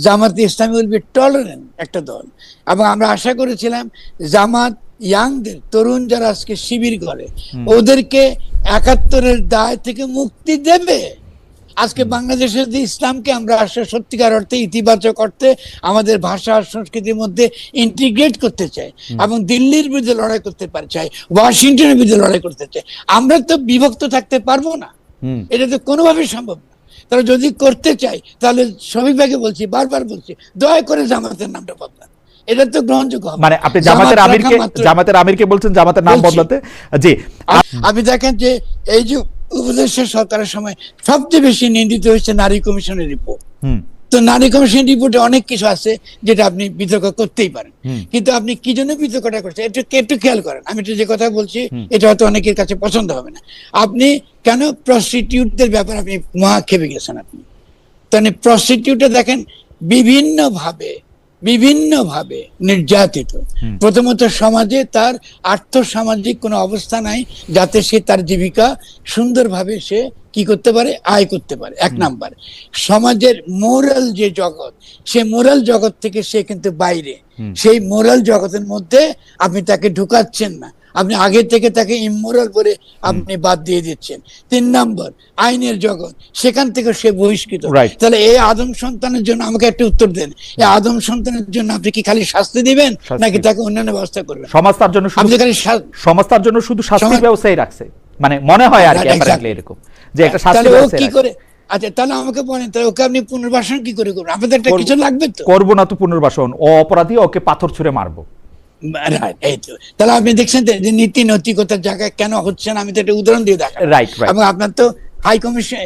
জামাতে ইসলামী will be tolerant একটা দল, এবং আমরা আশা করেছিলাম জামাত ইয়াংদের তরুণ যারা আজকে শিবির করে ওদেরকে ৭১-এর দায় থেকে মুক্তি দেবে। আজকে বাংলাদেশের যে ইসলামকে আমরা আসলে সত্যিকার অর্থে ইতিবাচক অর্থে আমাদের ভাষা আর সংস্কৃতির মধ্যে ইন্টিগ্রেট করতে চাই এবং দিল্লির বিরুদ্ধে লড়াই করতে চাই, ওয়াশিংটনের বিরুদ্ধে লড়াই করতে চাই, আমরা তো বিভক্ত থাকতে পারবো না, এটা তো কোনোভাবেই সম্ভব না। তারা যদি করতে চাই তাহলে শফিক ভাইকে বলছি, বারবার বলছি, দয়া করে জামাতের নামটা বদলান, এটা তো গ্রহণযোগ্য হবে। মানে আপনি জামাতের আমিরকে বলছেন জামাতের নাম বদলাতে? জি, আপনি দেখেন যে এই যে উপদেষ্টা সরকারের সময় সবচেয়ে বেশি নিন্দিত হয়েছে নারী কমিশনের রিপোর্ট। তো নারী কমিশন রিপোর্টে অনেক কিছু আছে যেটা আপনি বিতর্ক করতেই পারেন, কিন্তু আপনি কি জন্য বিতর্কটা করছেন একটু খেয়াল করেন। আমি যে কথা বলছি এটা হয়তো অনেকের কাছে পছন্দ হবে না। আপনি কেন প্রস্টিটিউটদের ব্যাপারে আপনি মহা খেপে গেছেন। আপনি তাহলে প্রস্টিটিউটে দেখেন বিভিন্নভাবে নির্যাতিত। প্রথমত সমাজে তার আর্থসামাজিক কোনো অবস্থা নাই যাতে সে তার জীবিকা সুন্দরভাবে সে কি করতে পারে, আয় করতে পারে। এক নাম্বার, সমাজের মোরাল যে জগৎ, সে মোরাল জগৎ থেকে সে কিন্তু বাইরে, সেই মোরাল জগতের মধ্যে আপনি তাকে ঢুকাচ্ছেন না, আপনি আগে থেকে তাকে ইমোরাল বলে আপনি বাদ দিয়ে দিচ্ছেন। ৩ নম্বর, আইনের জগৎ, সেখান থেকে সে বহিষ্কৃত। তাহলে এই আদম সন্তানের জন্য আমাকে একটা উত্তর দেন, এই আদম সন্তানের জন্য আপনি কি খালি শাস্তি দিবেন নাকি তাকে অন্যান্য ব্যবস্থা করবেন? সমাজ তার জন্য শুধু শাস্তির ব্যবস্থাই রাখছে, মানে মনে হয় আর কি এরকম যে একটা শাস্তি ব্যবস্থা কি করে। আচ্ছা, তাহলে আমাকে বলেন, তাহলে ওকে আপনি পুনর্বাসন কি করে করবেন? আপনাদের একটা কিছু লাগবে তো? করবো না তো পুনর্বাসন, ও অপরাধী, ওকে পাথর ছুঁড়ে মারবো। এই তো, তাহলে আপনি দেখছেন যে নীতি নৈতিকতার জায়গায় কেন হচ্ছে না, আমি তো একটা উদাহরণ দিয়ে দেখাই। এবং আপনার তো হাই কমিশন,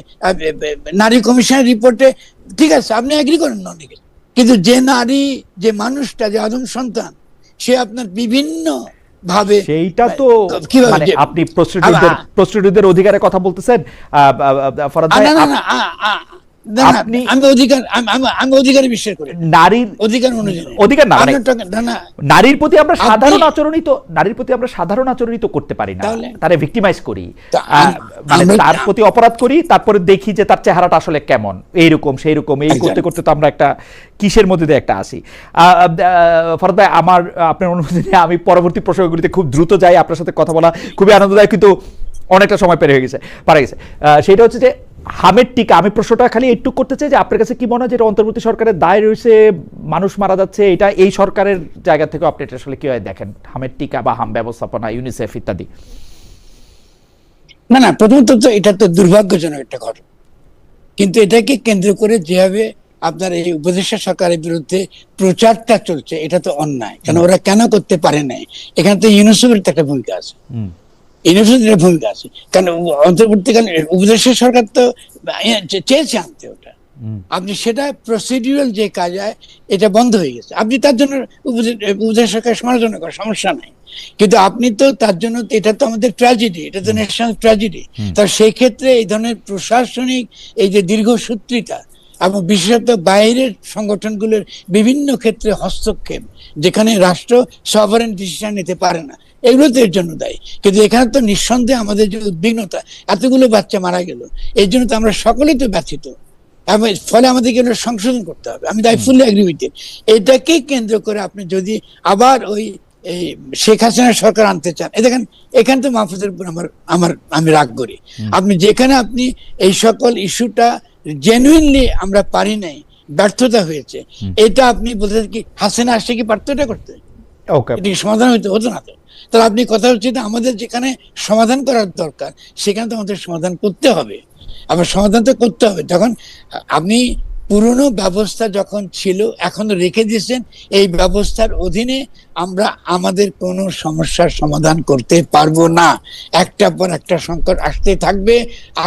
নারী কমিশনের রিপোর্টে ঠিক আছে আপনি এগ্রি করেন না অনেকে, কিন্তু যে নারী, যে মানুষটা, যে আদম সন্তান, সে আপনার বিভিন্ন ভাবে, সেইটা তো মানে আপনি প্রস্টিটিউটদের অধিকারের কথা বলতেছেন ফরহাদ ভাই? আমি অধিকারে বিশ্বাস করি, নারীর অধিকার না, নারীর প্রতি আমরা সাধারণ আচরণই তো করতে পারি না, তারে ভিক্টিমাইজ করি, মানে তার প্রতি অপরাধ করি, তারপরে দেখি যে তার চেহারাটা আসলে কেমন, এইরকম সেইরকম, এই করতে করতে তো আমরা একটা কিসের মধ্যে দিয়ে একটা আসি। ফরহাদ ভাই, আমার আপনার অনুমতি নিয়ে আমি পরবর্তী প্রসঙ্গগুলিতে খুব দ্রুত যাই। আপনার সাথে কথা বলা খুবই আনন্দদায়ক, কিন্তু অনেকটা সময় পার গেছে। সেটা হচ্ছে যে হামের টিকা, আমি প্রশ্নটা খালি একটু করতে চাই যে আপনার কাছে কি মনে হয় যে এটা অন্তর্বর্তী সরকারের দায় রয়েছে, মানুষ মারা যাচ্ছে, এটা এই সরকারের জায়গা থেকে আপনি এটা আসলে কিভাবে দেখেন, হামের টিকা বা হাম ব্যবস্থাপনা, ইউনিসেফ ইত্যাদি? না, প্রথমত তো এটা তো দুর্ভাগ্যজনক একটা ঘটনা, কিন্তু এটাকে কেন্দ্র করে যেভাবে আপনার এই উপদেষ্টা সরকারের বিরুদ্ধে প্রচারটা চলছে, এটা তো অন্যায়। কেন ওরা কেন করতে পারে নাই? এখানে তো ইউনিসেফের একটা ভূমিকা আছে, ইউনিসেফের ভূমিকা আছে। কারণ অন্তর্বর্তীকালীন উপদেষ্টা সরকার তো চেয়েছে আনতে ওটা, আপনি সেটা প্রসিডিউরাল যে কাজ হয় এটা বন্ধ হয়ে গেছে, আপনি তার জন্য উপদেষ্টা সরকার সমালোচনা করার সমস্যা নাই, কিন্তু আপনি তো তার জন্য, এটা তো আমাদের ট্র্যাজেডি, এটা তো ন্যাশনাল ট্র্যাজেডি। তা সেই ক্ষেত্রে এই ধরনের প্রশাসনিক এই যে দীর্ঘসূত্রিতা এবং বিশেষত বাইরের সংগঠনগুলোর বিভিন্ন ক্ষেত্রে হস্তক্ষেপ, যেখানে রাষ্ট্র সভারেন ডিসিশন নিতে পারে না, এগুলো তো এর জন্য দায়ী। কিন্তু এখানে তো নিঃসন্দেহে আমাদের যে উদ্বিগ্নতা, এতগুলো বাচ্চা মারা গেল, এর জন্য তো আমরা সকলেই তো ব্যথিত, এবং ফলে আমাদেরকে সংশোধন করতে হবে। আমি তাই ফুললি এগ্রি উইথ ইট। এটাকে কেন্দ্র করে আপনি যদি আবার ওই এই শেখ হাসিনা সরকার আনতে চান, দেখেন এখানে তো মাহফুজের উপর আমি রাগ করি। আপনি যেখানে আপনি এই সকল ইস্যুটা জেনুইনলি আমরা পারি নাই, ব্যর্থতা হয়েছে, এটা আপনি বলতে কি হাসিনা আসছে কি পারতো এটা করতে? এটি সমাধান হতো না তো। তাহলে আপনি কথা হচ্ছে যে আমাদের যেখানে সমাধান করার দরকার সেখানে তো আমাদের সমাধান করতে হবে, আবার সমাধান তো করতে হবে। যখন আপনি পুরনো ব্যবস্থা যখন ছিল এখনো রেখে দিয়েছেন, এই ব্যবস্থার অধীনে আমরা আমাদের কোনো সমস্যার সমাধান করতে পারবো না। একটার পর একটা সংকট আসতে থাকবে,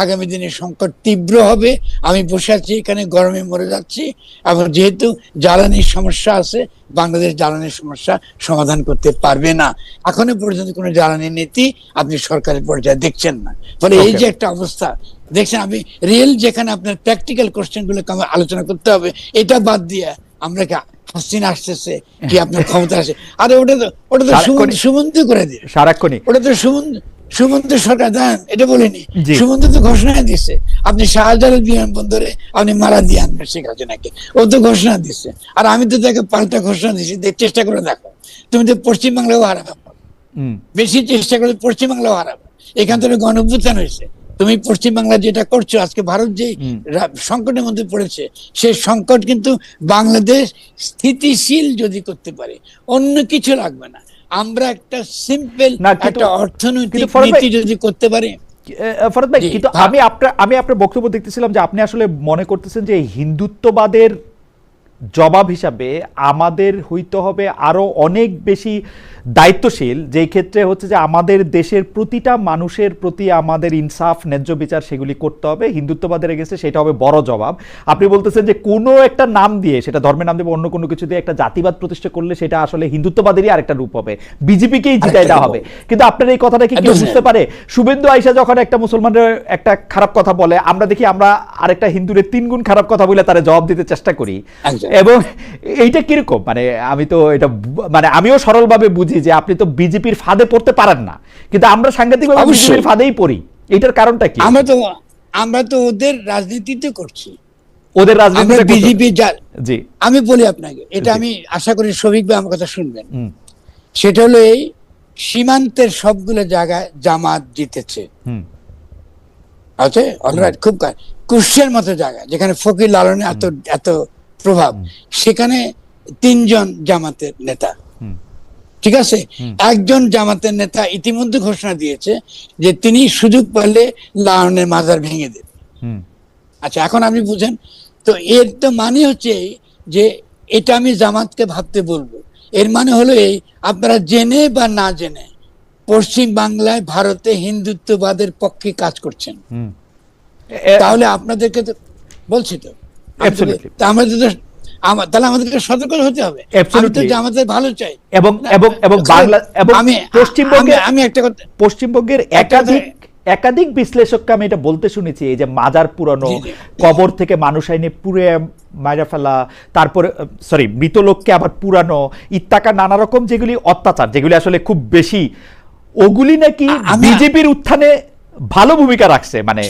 আগামী দিনে সংকট তীব্র হবে। আমি বসে আছি এখানে, গরমে মরে যাচ্ছি, এবং যেহেতু জ্বালানির সমস্যা আছে, বাংলাদেশ জ্বালানির সমস্যা সমাধান করতে পারবে না। এখনো পর্যন্ত কোনো জ্বালানি নীতি আপনি সরকারের পর্যায়ে দেখছেন না। ফলে এই যে একটা অবস্থা দেখছেন, আমি রিয়েল যেখানে আপনার প্র্যাকটিক্যাল কোশ্চেন গুলো আলোচনা করতে হবে, এটা বাদ দিয়ে আমরা কি হাসিনা আসতেছে কি আপনার ক্ষমতা আছে, আরে ওটা তো সুমন্ত করে দিয়ে, ওটা তো সুমন্ত সরকার দেন এটা বলিনি, জি। সুমন্ত তো ঘোষণা দিচ্ছে আপনি শাহজালাল বিমানবন্দরে আপনি মারা দিয়ে আনবেন শেখ হাসিনাকে, ও তো ঘোষণা দিচ্ছে। আর আমি তো তাকে পাল্টা ঘোষণা দিচ্ছি, চেষ্টা করে দেখো, তুমি তো পশ্চিমবাংলাও হারাবে, বেশি চেষ্টা করে পশ্চিমবাংলাও হারাবে। এখান থেকে গণঅভ্যুত্থান হয়েছে, তুমি পশ্চিমবাংলা যেটা করছো, আজকে ভারত যে সংকটের মধ্যে পড়েছে, সেই সংকট কিন্তু বাংলাদেশ স্থিতিশীল যদি করতে পারে, অন্য কিছু লাগবে না। আমরা একটা সিম্পল একটা অর্থনৈতিক নীতি যদি করতে পারি। ফরহাদ ভাই, কিন্তু আমি আপনার বক্তব্য দেখতেছিলাম যে আপনি আসলে মনে করতেছেন যে হিন্দুত্ববাদের জবাব হিসাবে আমাদের হইতে হবে আরো অনেক বেশি দায়িত্বশীল, যেই ক্ষেত্রে হচ্ছে যে আমাদের দেশের প্রতিটা মানুষের প্রতি আমাদের ইনসাফ, ন্যায্য বিচার সেগুলি করতে হবে। হিন্দুত্ববাদের এগেন্সে সেটা হবে বড় জবাব। আপনি বলতেছেন যে কোনো একটা নাম দিয়ে, সেটা ধর্মের নাম দিয়ে অন্য কোনো কিছু দিয়ে একটা জাতিবাদ প্রতিষ্ঠা করলে সেটা আসলে হিন্দুত্ববাদেরই আরেকটা রূপ হবে, বিজেপিকেই জিতাই দেওয়া হবে। কিন্তু আপনার এই কথাটা কি কেউ বুঝতে পারে? শুভেন্দু আইসা যখন একটা মুসলমানের একটা খারাপ কথা বলে, আমরা দেখি আমরা আরেকটা হিন্দুরে 3 গুণ খারাপ কথা বলে তারা জবাব দিতে চেষ্টা করি। এবং এইটা কিরকম, মানে আমি তো এটা মানে আমিও সরলভাবে বুঝি যে আপনি তো বিজেপির ফাঁদে পড়তে পারেন না, কিন্তু আমরা সাংঘাতিকভাবে বিজেপির ফাঁদেই পড়ি। এটার কারণটা কি? আমরা তো ওদের রাজনীতিতে করছি, ওদের রাজনীতি বিজেপি। জি, আমি বলি আপনাকে, এটা আমি আশা করি শফিক ভাই আমার কথা শুনবেন। সেটা হলো এই সীমান্তের সবগুলো জায়গায় জামাত জিতেছে, আছে অলরাইট, খুব কুষ্যের মতো জায়গা যেখানে ফকির লালনের এত প্রভাব, সেখানে 3 জন জামাতের নেতা, ঠিক আছে, একজন জামাতের নেতা ইতিমধ্যে ঘোষণা দিয়েছে যে তিনি সুযোগ পেলে লালনের মাজার ভেঙে দেবে। আচ্ছা, এখন আপনি বুঝেন তো, এর তো মানে হচ্ছে যে এটা আমি জামাতকে ভাবতে বলবো, এর মানে হলো এই, আপনারা জেনে বা না জেনে পশ্চিম বাংলায় ভারতে হিন্দুত্ববাদের পক্ষে কাজ করছেন। তাহলে আপনাদেরকে তো বলছি তো, আমাদের তো তাহলে আমাদেরকে সতর্ক হতে হবে। আমি তো আমাদের ভালো চাই, এবং বাংলা এবং পশ্চিমবঙ্গে, আমি একটা কথা, পশ্চিমবঙ্গের একাধিক বিশ্লেষককে আমি এটা বলতে শুনেছি, এই যে মাজার পুরানো, কবর থেকে মানুষ আইনে পুড়ে মারা ফেলা, তারপরে মৃত লোককে আবার পুরানো, ইত্যাকা নানা রকম যেগুলি অত্যাচার, যেগুলি আসলে খুব বেশি, ওগুলি নাকি বিজেপির উত্থানে ভালো ভূমিকা রাখছে। মানে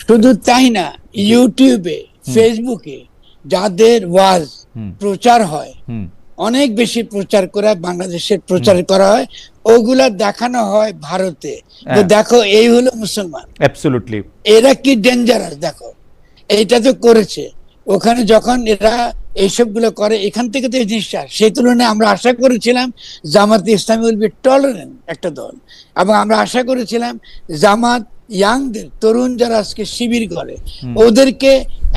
শুধু তাই না, ইউটিউবে, ফেসবুকে যাদের ওয়াজ প্রচার হয়, অনেক বেশি প্রচার করা, বাংলাদেশের প্রচার করা হয়, ওগুলা দেখানো হয় ভারতে, দেখো এই হলো মুসলমান, অ্যাবসলিউটলি এরা কি ডেঞ্জারাস, দেখো এইটা তো করেছে ওখানে। যখন এরা এইসব গুলো করে, এখান থেকে তো এই জিনিসটা, সেই তুলনায় আমরা আশা করেছিলাম Jamaat Islami will be tolerant একটা দল, এবং আমরা আশা করেছিলাম জামাত ইয়াংদের, তরুণ যারা আজকে শিবির করে, ওদেরকে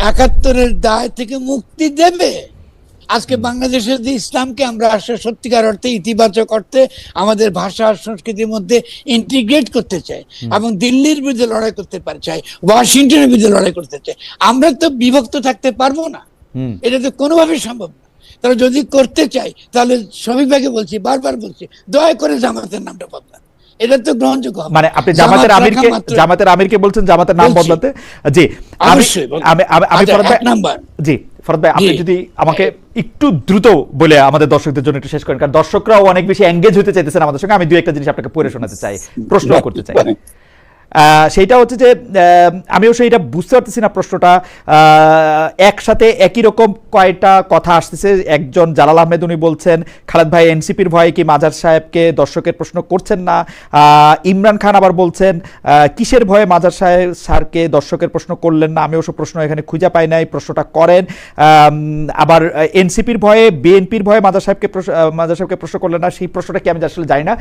71-এর দায় থেকে মুক্তি দেবে। আজকে বাংলাদেশের যে ইসলামকে আমরা আসলে সত্যিকার অর্থে ইতিবাচক অর্থে আমাদের ভাষা আর সংস্কৃতির মধ্যে ইন্টিগ্রেট করতে চাই, এবং দিল্লির বিরুদ্ধে লড়াই করতে চাই, ওয়াশিংটনের বিরুদ্ধে লড়াই করতে চাই, আমরা তো বিভক্ত থাকতে পারবো না, এটা তো কোনোভাবেই সম্ভব না। তারা যদি করতে চাই, তাহলে শফিক ভাইকে বলছি, বারবার বলছি, দয়া করে জামাতের নামটা বদলান, এটা তো গ্রহণযোগ্য। মানে আপনি জামাতের আমিরকে বলছেন জামাতের নাম বদলাতে? জি, আমি জি ফরহাদ ভাই, আপনি যদি আমাকে একটু দ্রুত বলে আমাদের দর্শকদের জন্য একটু শেষ করেন, কারণ দর্শকরাও অনেক বেশি এঙ্গেজ হতে চাইতেছেন আমাদের সঙ্গে। আমি 2-1টা জিনিস আপনাকে পড়ে শোনাতে চাই, প্রশ্ন করতে চাই। সেইটা হচ্ছে যে আমিও সেইটা বুঝতে পারতেছি না প্রশ্নটা। একসাথে একই রকম কয়টা কথা আসতেছে। একজন জালাল আহমেদ, উনি বলছেন খালেদ ভাই এনসিপির ভয়ে কি মাজার সাহেবকে দর্শকের প্রশ্ন করছেন না। ইমরান খান আবার বলছেন কিসের ভয়ে মাজার সাহেব স্যারকে দর্শকের প্রশ্ন করলেন না। আমি অবশ্য প্রশ্ন এখানে খুঁজে পাই নাই, প্রশ্নটা করেন। আবার এনসিপির ভয়ে, বিএনপির ভয়ে মাজার সাহেবকে প্রশ্ন করলেন না, সেই প্রশ্নটা কি আমি আসলে জানি না।